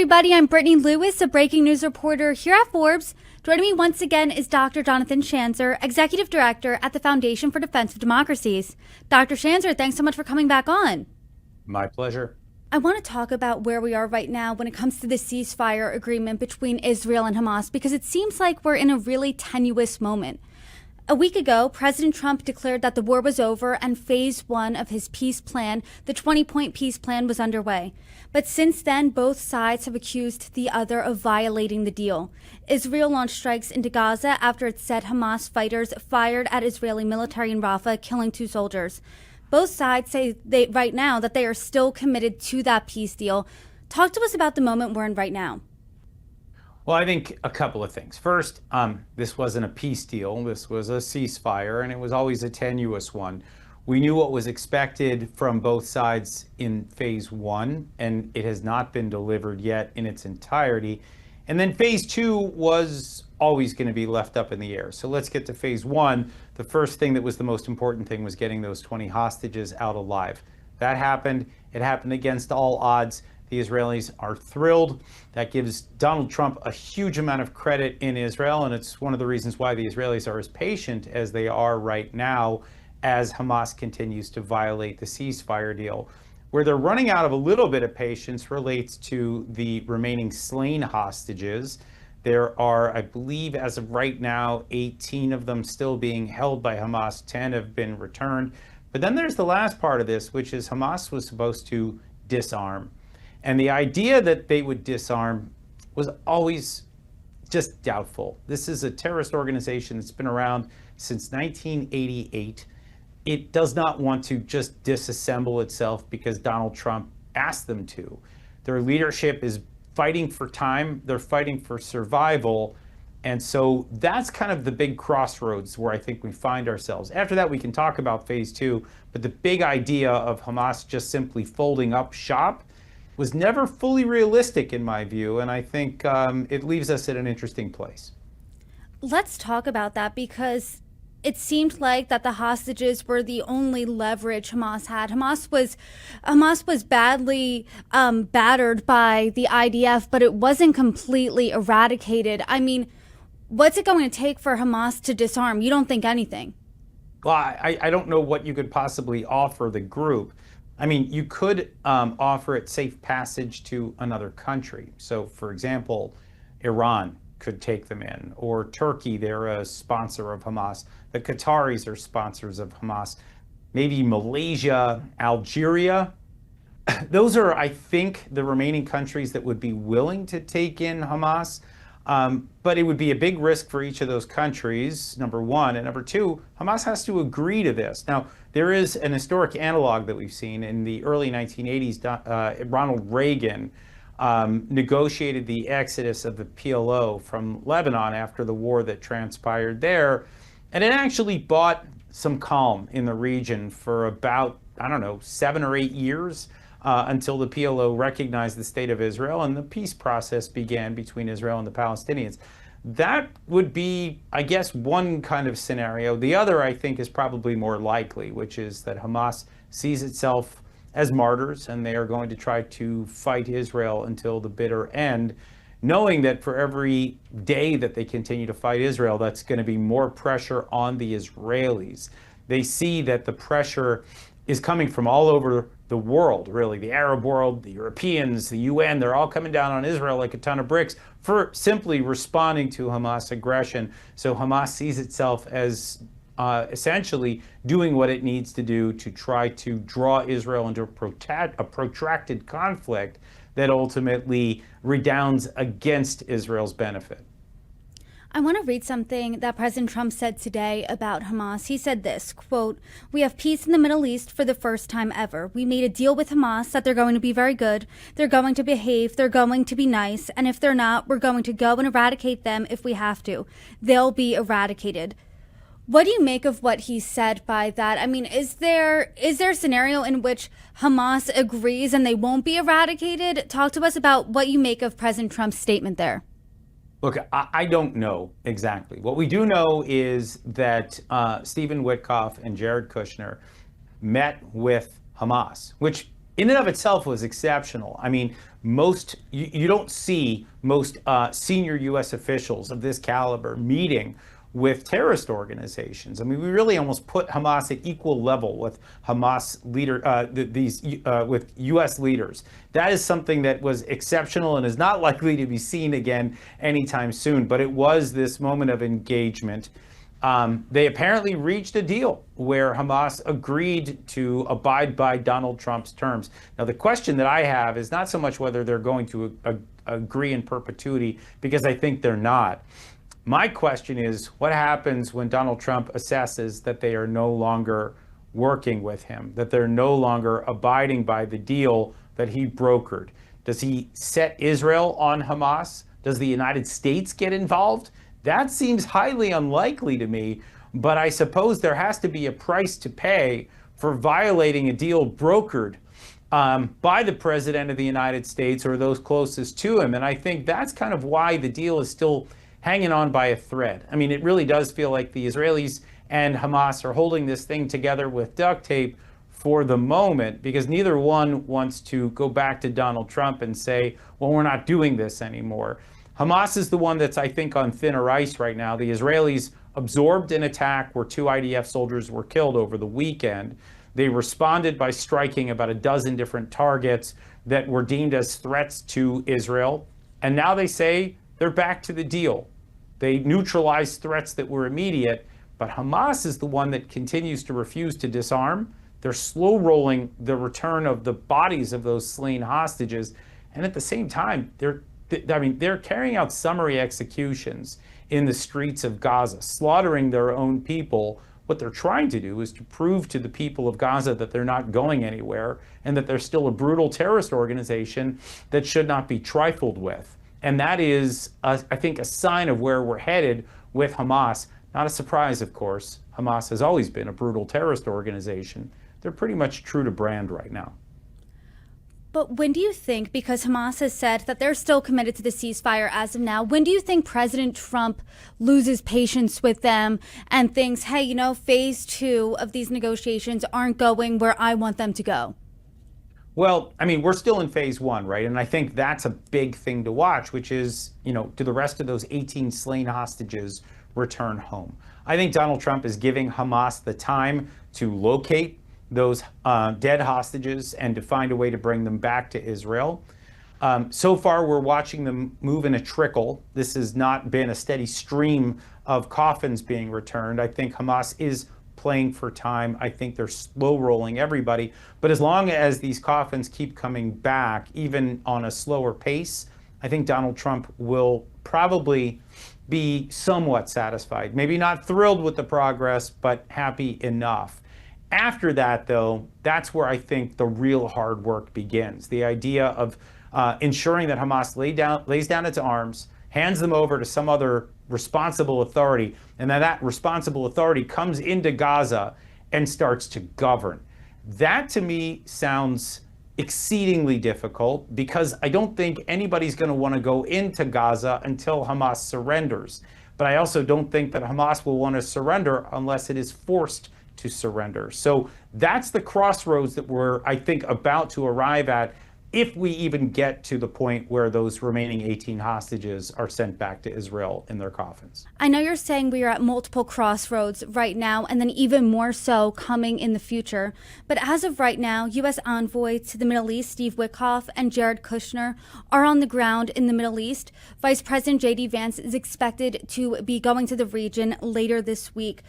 everybody. I'm Brittany Lewis, a breaking news reporter here at Forbes. Joining me once again is Dr. Jonathan Schanzer, Executive Director at the Foundation for Defense of Democracies. Dr. Schanzer, thanks so much for coming back on. My pleasure. I want to talk about where we are right now when it comes to the ceasefire agreement between Israel and Hamas, because it seems like we're in a really tenuous moment. A week ago, President Trump declared that the war was over and phase one of his peace plan, the 20-point peace plan, was underway. But since then, both sides have accused the other of violating the deal. Israel launched strikes into Gaza after it said Hamas fighters fired at Israeli military in Rafah, killing 2 soldiers. Both sides say right now that they are still committed to that peace deal. Talk to us about the moment we're in right now. Well, I think a couple of things. First, this wasn't a peace deal. This was a ceasefire, and it was always a tenuous one. We knew what was expected from both sides in phase one, and it has not been delivered yet in its entirety. And then phase two was always going to be left up in the air. So let's get to phase one. The first thing that was the most important thing was getting those 20 hostages out alive. That happened. It happened against all odds. The Israelis are thrilled. That gives Donald Trump a huge amount of credit in Israel, and it's one of the reasons why the Israelis are as patient as they are right now as Hamas continues to violate the ceasefire deal. Where they're running out of a little bit of patience relates to the remaining slain hostages. There are, I believe, as of right now, 18 of them still being held by Hamas. 10 have been returned. But then there's the last part of this, which is Hamas was supposed to disarm. And the idea that they would disarm was always just doubtful. This is a terrorist organization that's been around since 1988. It does not want to just disassemble itself because Donald Trump asked them to. Their leadership is fighting for time. They're fighting for survival. And so that's kind of the big crossroads where I think we find ourselves. After that, we can talk about phase two. But the big idea of Hamas just simply folding up shop was never fully realistic in my view, and I think it leaves us at an interesting place. Let's talk about that, because it seemed like that the hostages were the only leverage Hamas had. Hamas was badly battered by the IDF, but it wasn't completely eradicated. I mean, what's it going to take for Hamas to disarm? You don't think anything? Well, I don't know what you could possibly offer the group. I mean, you could offer it safe passage to another country. So, for example, Iran could take them in, or Turkey, they're a sponsor of Hamas. The Qataris are sponsors of Hamas. Maybe Malaysia, Algeria. Those are, I think, the remaining countries that would be willing to take in Hamas. But it would be a big risk for each of those countries, number one. And number two, Hamas has to agree to this. Now, there is an historic analog that we've seen in the early 1980s. Ronald Reagan negotiated the exodus of the PLO from Lebanon after the war that transpired there. And it actually brought some calm in the region for about, 7 or 8 years. Until the PLO recognized the state of Israel and the peace process began between Israel and the Palestinians. That would be, I guess, one kind of scenario. The other, I think, is probably more likely, which is that Hamas sees itself as martyrs and they are going to try to fight Israel until the bitter end, knowing that for every day that they continue to fight Israel, that's going to be more pressure on the Israelis. They see that the pressure is coming from all over the world, really. The Arab world, the Europeans, the UN, they're all coming down on Israel like a ton of bricks for simply responding to Hamas aggression. So Hamas sees itself as essentially doing what it needs to do to try to draw Israel into a protracted conflict that ultimately redounds against Israel's benefit. I want to read something that President Trump said today about Hamas. He said this, quote, "We have peace in the Middle East for the first time ever. We made a deal with Hamas that they're going to be very good. They're going to behave. They're going to be nice. And if they're not, we're going to go and eradicate them if we have to. They'll be eradicated." What do you make of what he said by that? I mean, is there a scenario in which Hamas agrees and they won't be eradicated? Talk to us about what you make of President Trump's statement there. Look, I don't know exactly. What we do know is that Stephen Witkoff and Jared Kushner met with Hamas, which in and of itself was exceptional. I mean, you don't see most senior U.S. officials of this caliber meeting with terrorist organizations. I mean, we really almost put Hamas at equal level with Hamas with U.S. leaders. That is something that was exceptional and is not likely to be seen again anytime soon. But it was this moment of engagement. They apparently reached a deal where Hamas agreed to abide by Donald Trump's terms. Now, the question that I have is not so much whether they're going to agree in perpetuity, because I think they're not. My question is, what happens when Donald Trump assesses that they are no longer working with him, that they're no longer abiding by the deal that he brokered? Does he set Israel on Hamas? Does the United States get involved? That seems highly unlikely to me, but I suppose there has to be a price to pay for violating a deal brokered by the President of the United States or those closest to him. And I think that's kind of why the deal is still hanging on by a thread. I mean, it really does feel like the Israelis and Hamas are holding this thing together with duct tape for the moment, because neither one wants to go back to Donald Trump and say, well, we're not doing this anymore. Hamas is the one that's, I think, on thinner ice right now. The Israelis absorbed an attack where 2 IDF soldiers were killed over the weekend. They responded by striking about a dozen different targets that were deemed as threats to Israel. And now they say they're back to the deal. They neutralized threats that were immediate, but Hamas is the one that continues to refuse to disarm. They're slow rolling the return of the bodies of those slain hostages. And at the same time, they're carrying out summary executions in the streets of Gaza, slaughtering their own people. What they're trying to do is to prove to the people of Gaza that they're not going anywhere and that they're still a brutal terrorist organization that should not be trifled with. And that is, I think, a sign of where we're headed with Hamas. Not a surprise, of course. Hamas has always been a brutal terrorist organization. They're pretty much true to brand right now. But when do you think, because Hamas has said that they're still committed to the ceasefire as of now, when do you think President Trump loses patience with them and thinks, hey, you know, phase 2 of these negotiations aren't going where I want them to go? Well, I mean, we're still in phase 1, right? And I think that's a big thing to watch, which is, you know, do the rest of those 18 slain hostages return home? I think Donald Trump is giving Hamas the time to locate those dead hostages and to find a way to bring them back to Israel. So far, we're watching them move in a trickle. This has not been a steady stream of coffins being returned. I think Hamas is playing for time. I think they're slow rolling everybody. But as long as these coffins keep coming back, even on a slower pace, I think Donald Trump will probably be somewhat satisfied. Maybe not thrilled with the progress, but happy enough. After that, though, that's where I think the real hard work begins. The idea of ensuring that Hamas lays down its arms, hands them over to some other responsible authority, and that responsible authority comes into Gaza and starts to govern. That, to me, sounds exceedingly difficult, because I don't think anybody's going to want to go into Gaza until Hamas surrenders. But I also don't think that Hamas will want to surrender unless it is forced to surrender. So that's the crossroads that we're, I think, about to arrive at, if we even get to the point where those remaining 18 hostages are sent back to Israel in their coffins. I know you're saying we are at multiple crossroads right now, and then even more so coming in the future. But as of right now, U.S. envoy to the Middle East, Steve Witkoff, and Jared Kushner are on the ground in the Middle East. Vice President J.D. Vance is expected to be going to the region later this week.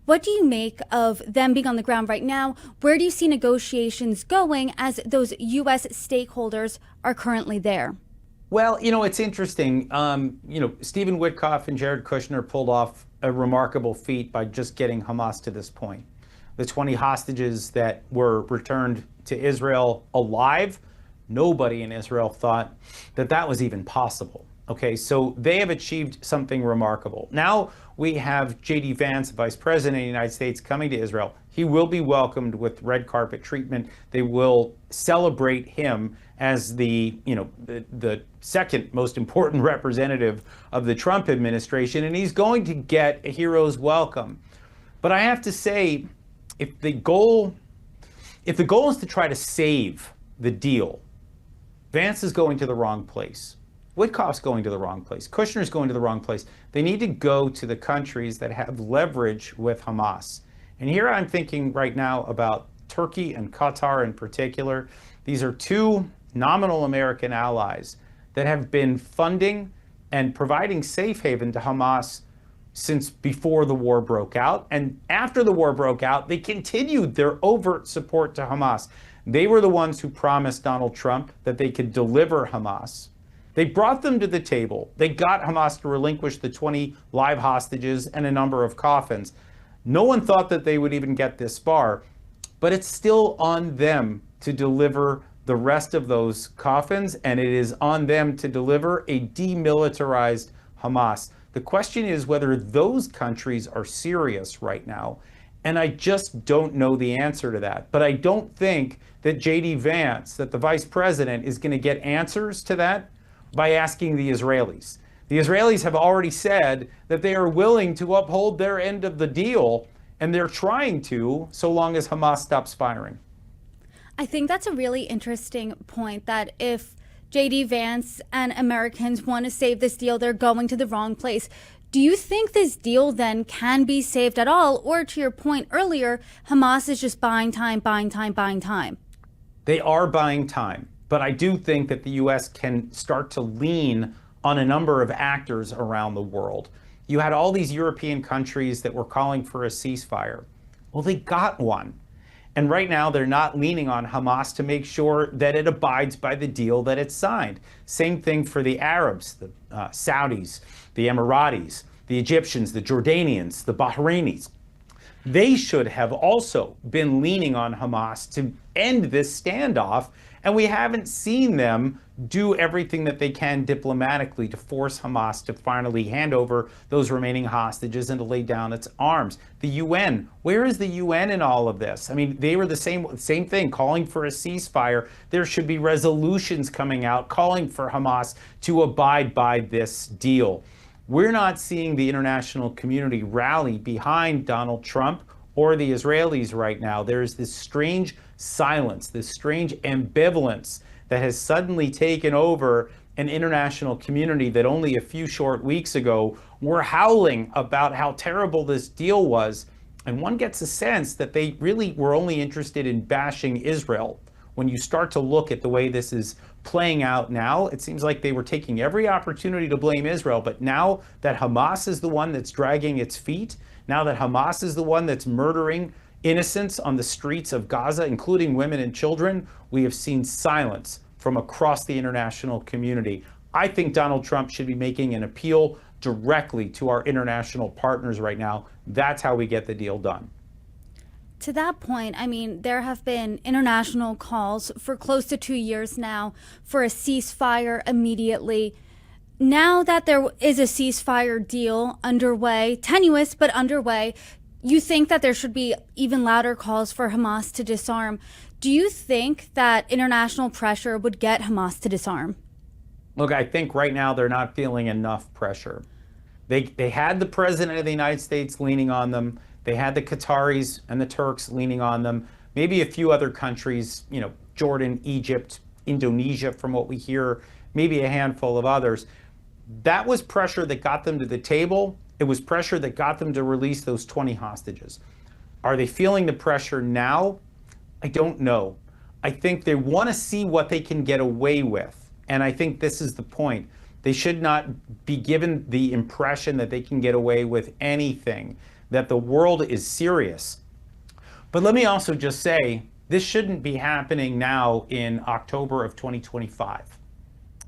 What do you make of them being on the ground right now? Where do you see negotiations going as those U.S. stakeholders are currently there? Well, you know, it's interesting. Stephen Witkoff and Jared Kushner pulled off a remarkable feat by just getting Hamas to this point. The 20 hostages that were returned to Israel alive, nobody in Israel thought that that was even possible. Okay, so they have achieved something remarkable. Now we have J.D. Vance, Vice President of the United States, coming to Israel. He will be welcomed with red carpet treatment. They will celebrate him as the second most important representative of the Trump administration, and he's going to get a hero's welcome. But I have to say, if the goal is to try to save the deal, Vance is going to the wrong place. Witkoff's going to the wrong place. Kushner's going to the wrong place. They need to go to the countries that have leverage with Hamas. And here I'm thinking right now about Turkey and Qatar in particular. These are two nominal American allies that have been funding and providing safe haven to Hamas since before the war broke out. And after the war broke out, they continued their overt support to Hamas. They were the ones who promised Donald Trump that they could deliver Hamas. They brought them to the table. They got Hamas to relinquish the 20 live hostages and a number of coffins. No one thought that they would even get this far, but it's still on them to deliver the rest of those coffins, and it is on them to deliver a demilitarized Hamas. The question is whether those countries are serious right now, and I just don't know the answer to that. But I don't think that J.D. Vance, that the vice president, is going to get answers to that by asking the Israelis. The Israelis have already said that they are willing to uphold their end of the deal, and they're trying to, so long as Hamas stops firing. I think that's a really interesting point, that if J.D. Vance and Americans want to save this deal, they're going to the wrong place. Do you think this deal then can be saved at all? Or to your point earlier, Hamas is just buying time, buying time, buying time? They are buying time. But I do think that the U.S. can start to lean on a number of actors around the world. You had all these European countries that were calling for a ceasefire. Well, they got one. And right now, they're not leaning on Hamas to make sure that it abides by the deal that it signed. Same thing for the Arabs, the Saudis, the Emiratis, the Egyptians, the Jordanians, the Bahrainis. They should have also been leaning on Hamas to end this standoff, and we haven't seen them do everything that they can diplomatically to force Hamas to finally hand over those remaining hostages and to lay down its arms. The UN, where is the UN in all of this? I mean, they were the same thing, calling for a ceasefire. There should be resolutions coming out calling for Hamas to abide by this deal. We're not seeing the international community rally behind Donald Trump or the Israelis right now. There's this strange silence, this strange ambivalence that has suddenly taken over an international community that only a few short weeks ago were howling about how terrible this deal was. And one gets a sense that they really were only interested in bashing Israel. When you start to look at the way this is playing out now, it seems like they were taking every opportunity to blame Israel. But now that Hamas is the one that's dragging its feet, now that Hamas is the one that's murdering innocents on the streets of Gaza, including women and children, we have seen silence from across the international community. I think Donald Trump should be making an appeal directly to our international partners right now. That's how we get the deal done. To that point, I mean, there have been international calls for close to 2 years now for a ceasefire immediately. Now that there is a ceasefire deal underway, tenuous but underway, you think that there should be even louder calls for Hamas to disarm. Do you think that international pressure would get Hamas to disarm? Look, I think right now they're not feeling enough pressure. They had the president of the United States leaning on them. They had the Qataris and the Turks leaning on them. Maybe a few other countries, Jordan, Egypt, Indonesia, from what we hear, maybe a handful of others. That was pressure that got them to the table. It was pressure that got them to release those 20 hostages. Are they feeling the pressure now? I don't know. I think they want to see what they can get away with. And I think this is the point. They should not be given the impression that they can get away with anything, that the world is serious. But let me also just say, this shouldn't be happening now in October of 2025.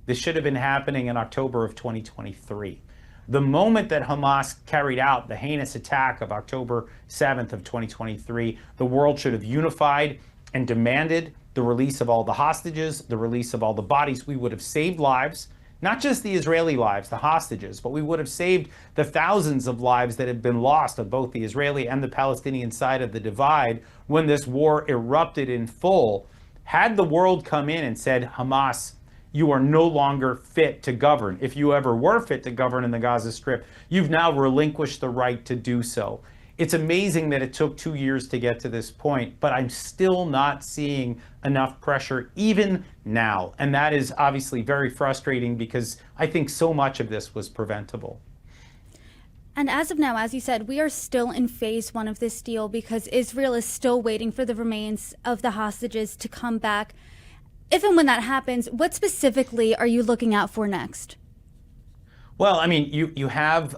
This should have been happening in October of 2023. The moment that Hamas carried out the heinous attack of October 7th of 2023, the world should have unified and demanded the release of all the hostages, the release of all the bodies. We would have saved lives, not just the Israeli lives, the hostages, but we would have saved the thousands of lives that had been lost on both the Israeli and the Palestinian side of the divide when this war erupted in full. Had the world come in and said, Hamas, you are no longer fit to govern. If you ever were fit to govern in the Gaza Strip, you've now relinquished the right to do so. It's amazing that it took 2 years to get to this point, but I'm still not seeing enough pressure even now. And that is obviously very frustrating because I think so much of this was preventable. And as of now, as you said, we are still in phase one of this deal because Israel is still waiting for the remains of the hostages to come back. If and when that happens, what specifically are you looking out for next? Well, I mean, you have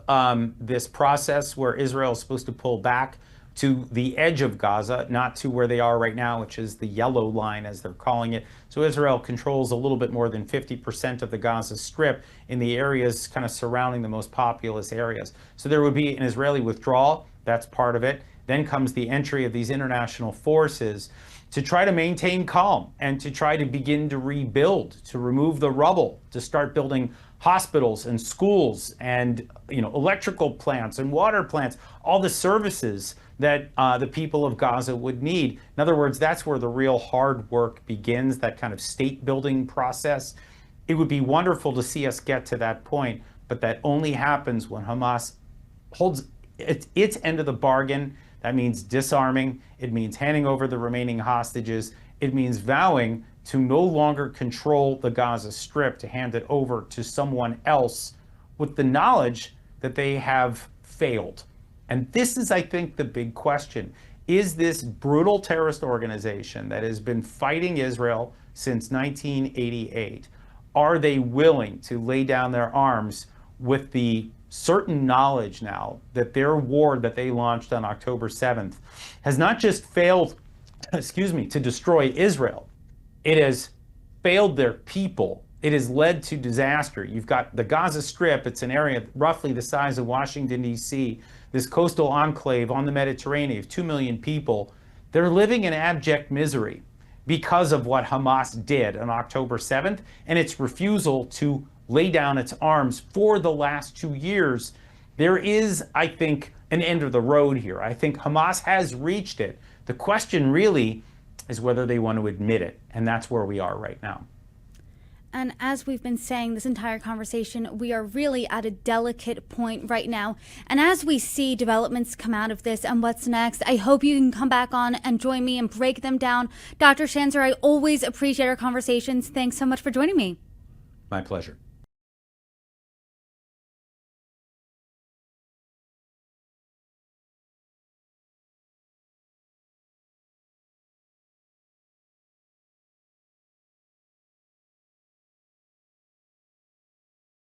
this process where Israel is supposed to pull back to the edge of Gaza, not to where they are right now, which is the yellow line, as they're calling it. So Israel controls a little bit more than 50% of the Gaza Strip in the areas kind of surrounding the most populous areas. So there would be an Israeli withdrawal. That's part of it. Then comes the entry of these international forces to try to maintain calm and to try to begin to rebuild, to remove the rubble, to start building hospitals and schools and electrical plants and water plants, all the services that the people of Gaza would need. In other words, that's where the real hard work begins, that kind of state building process. It would be wonderful to see us get to that point, but that only happens when Hamas holds its end of the bargain. That means disarming. It means handing over the remaining hostages. It means vowing to no longer control the Gaza Strip, to hand it over to someone else with the knowledge that they have failed. And this is, I think, the big question. Is this brutal terrorist organization that has been fighting Israel since 1988, are they willing to lay down their arms with the certain knowledge now that their war that they launched on October 7th has not just failed, to destroy Israel, it has failed their people. It has led to disaster. You've got the Gaza Strip. It's an area roughly the size of Washington, D.C., this coastal enclave on the Mediterranean of 2 million people. They're living in abject misery because of what Hamas did on October 7th and its refusal to lay down its arms for the last 2 years. There is, I think, an end of the road here. I think Hamas has reached it. The question really is whether they want to admit it, and that's where we are right now. And as we've been saying this entire conversation, we are really at a delicate point right now. And as we see developments come out of this and what's next, I hope you can come back on and join me and break them down. Dr. Schanzer, I always appreciate our conversations. Thanks so much for joining me. My pleasure.